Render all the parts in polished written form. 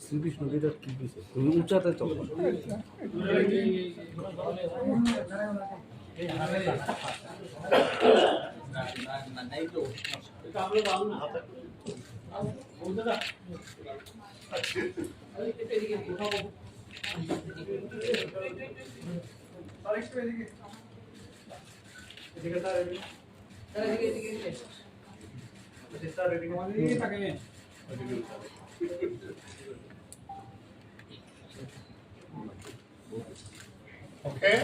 শ্রীকৃষ্ণ যেটা কি দিছে তুমি উচ্চাতে চলো Okay.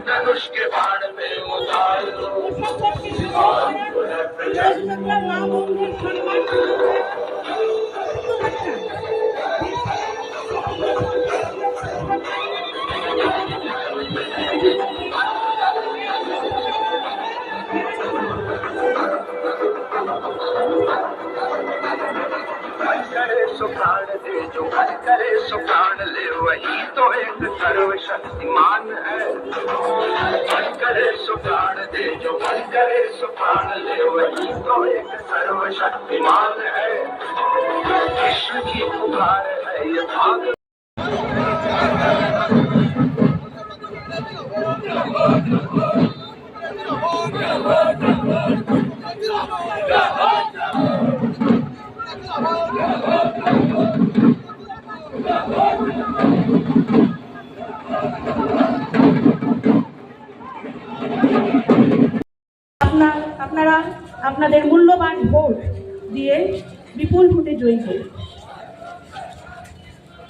धनुष के बाण में उतार दो सुखाड़ दे जो मन करे सुखाड़ ले वही तो एक सर्वशक्तिमान है मन करे सुखाड़ दे जो मन करे सुखाड़ ले वही तो एक सर्वशक्तिमान है विश्व की पुकार है ये भाग আপনারা আপনাদের মূল্যবান ভোট দিয়ে বিপুল ভোটে জয়ী করুন।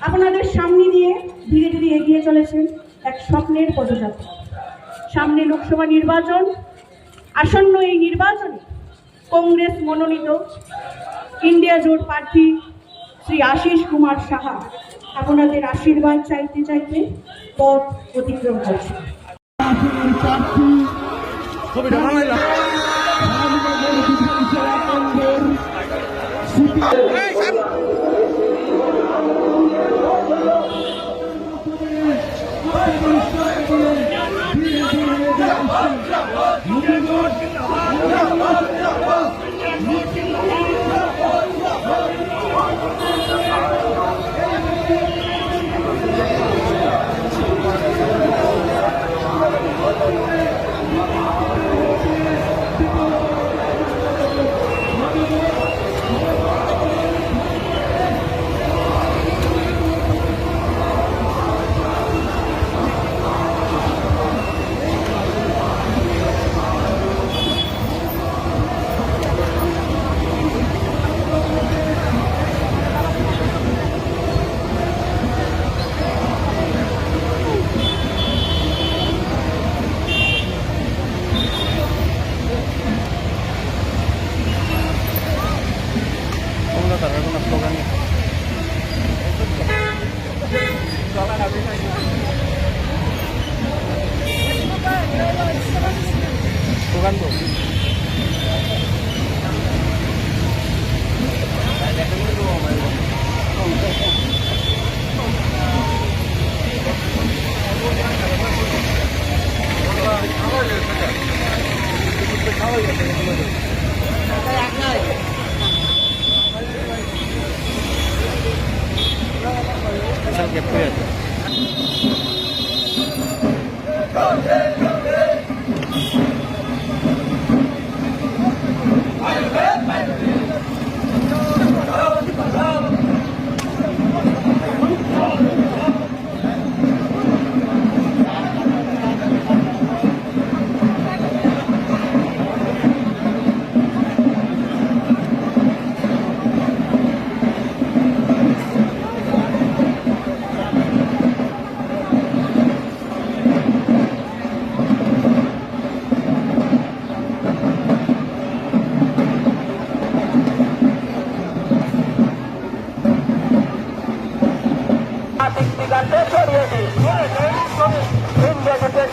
আপনাদের সামনে দিয়ে ধীরে ধীরে এগিয়ে চলেছেন এক স্বপ্নের পদযাত্রা। সামনে লোকসভা নির্বাচন, আসন্ন এই নির্বাচনে কংগ্রেস মনোনীত ইন্ডিয়া জোট প্রার্থী শ্রী আশিস কুমার সাহা আপনাদের আশীর্বাদ চাইতে চাইতে পথ অতিক্রম করছে।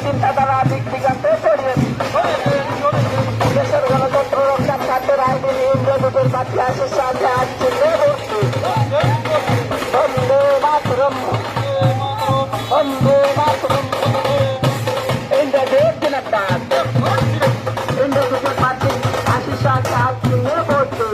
চিন্তাধারা দিক দিগন্তে প্রার্থী আশিস সাথে আজ তুলে বসু বন্দে মাতরম বন্দে মাতরম ইন্ডিয়া দেশ জিন্দাবাদ ইন্ডিয়া জোটের প্রার্থী আশিস সাথে আজ তুলে বসু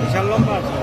বিশাল লম্বা আছে।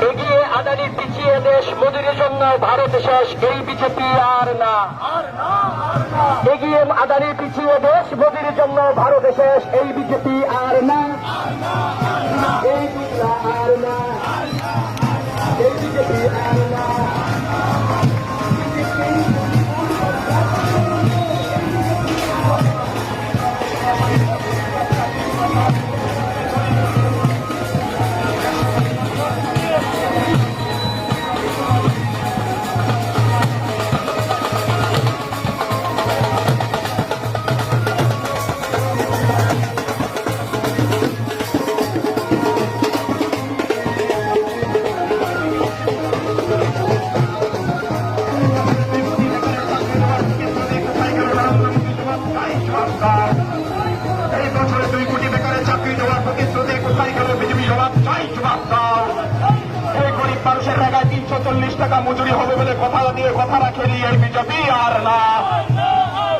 এগিয়ে আদানি পিছিয়ে দেশ মোদির জন্য ভারত শেষ এই বিজেপি আর না এগিয়ে আদানি পিছিয়ে দেশ মোদির জন্য ভারত শেষ এই বিজেপি আর না এই বিজলা আর না এই বিজেপি আর না এই বছরে 2 কোটি বেকারের চাকরি দেওয়ার প্রতিশ্রুতি কোথায় গেল বিজেপি জবাব চাই জবাব দাও এই গরিব মানুষের টাকায় 340 টাকা মজুরি হবে বলে কথা দিয়ে কথা রাখেনি এই বিজেপি আর না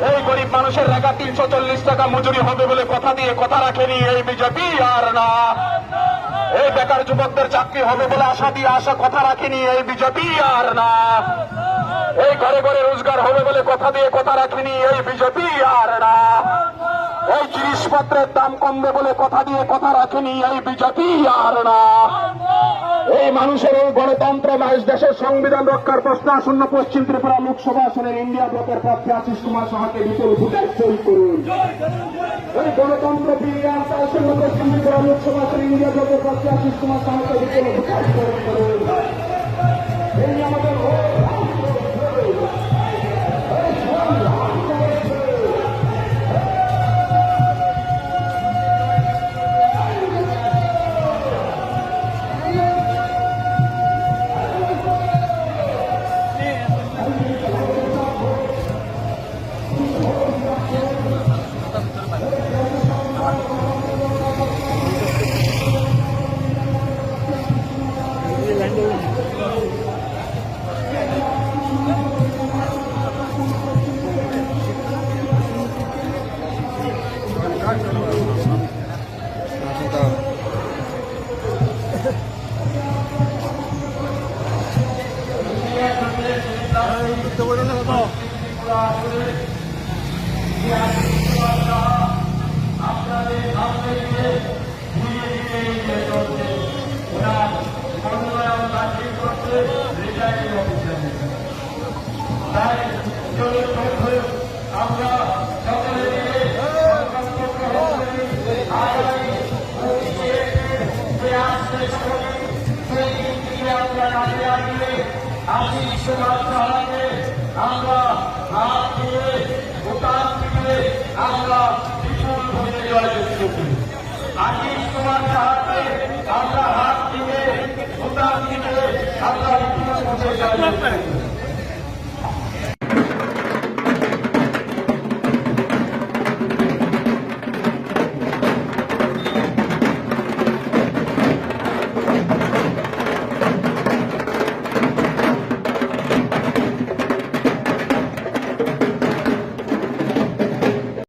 এই গরিব মানুষের টাকা 340 টাকা মজুরি হবে বলে কথা দিয়ে কথা রাখেনি এই বিজেপি আর না এই বেকার যুবকদের চাকরি হবে বলে আশা দিয়ে আশা কথা রাখেনি এই বিজেপি আর না এই ঘরে ঘরে রোজগার হবে বলে কথা দিয়ে কথা রাখেনি এই বিজেপি আর না এই জিনিসপত্রের দাম কমবে বলে কথা দিয়ে কথা রাখেনি এই বিজেপি আর না এই মানুষের এই গণতন্ত্র দেশ দেশের সংবিধান রক্ষার প্রশ্ন আসন্ন পশ্চিম ত্রিপুরা লোকসভা আসনের ইন্ডিয়া ব্লকের প্রার্থী আশিস কুমার সাহাকে বিপুল ভোটে জয়ী করুন এই গণতন্ত্র ফিরিয়ে আনতে আসন্ন পশ্চিম ত্রিপুরা লোকসভা আসনের ইন্ডিয়া ব্লকের প্রার্থী আশিস কুমার সাহাকে বিপুল ভোটে জয়ী করুন এই আমাদের আপনাদের সামনে দিয়ে ধীরে ধীরে এগিয়ে চলছে। ওনার মনোনয়ন দাখিল করতে রিটার্নিং অফিসার। তাই আমরা সকলে মিলে সংকল্প গ্রহণ করি, আগামী 25 এপ্রিল যে আসছে সেই দিনটিকে আমরা কাজে লাগিয়ে আশিস কুমার সাহাকে আমরা হাত দিয়ে ভোটার থেকে আমরা বিপুল ভোটে জয়যুক্ত করি। আশিস কুমার সাহাকে আমরা হাত দিয়ে ভোটার থেকে আমরা বিপুল ভোটে জয়যুক্ত করি।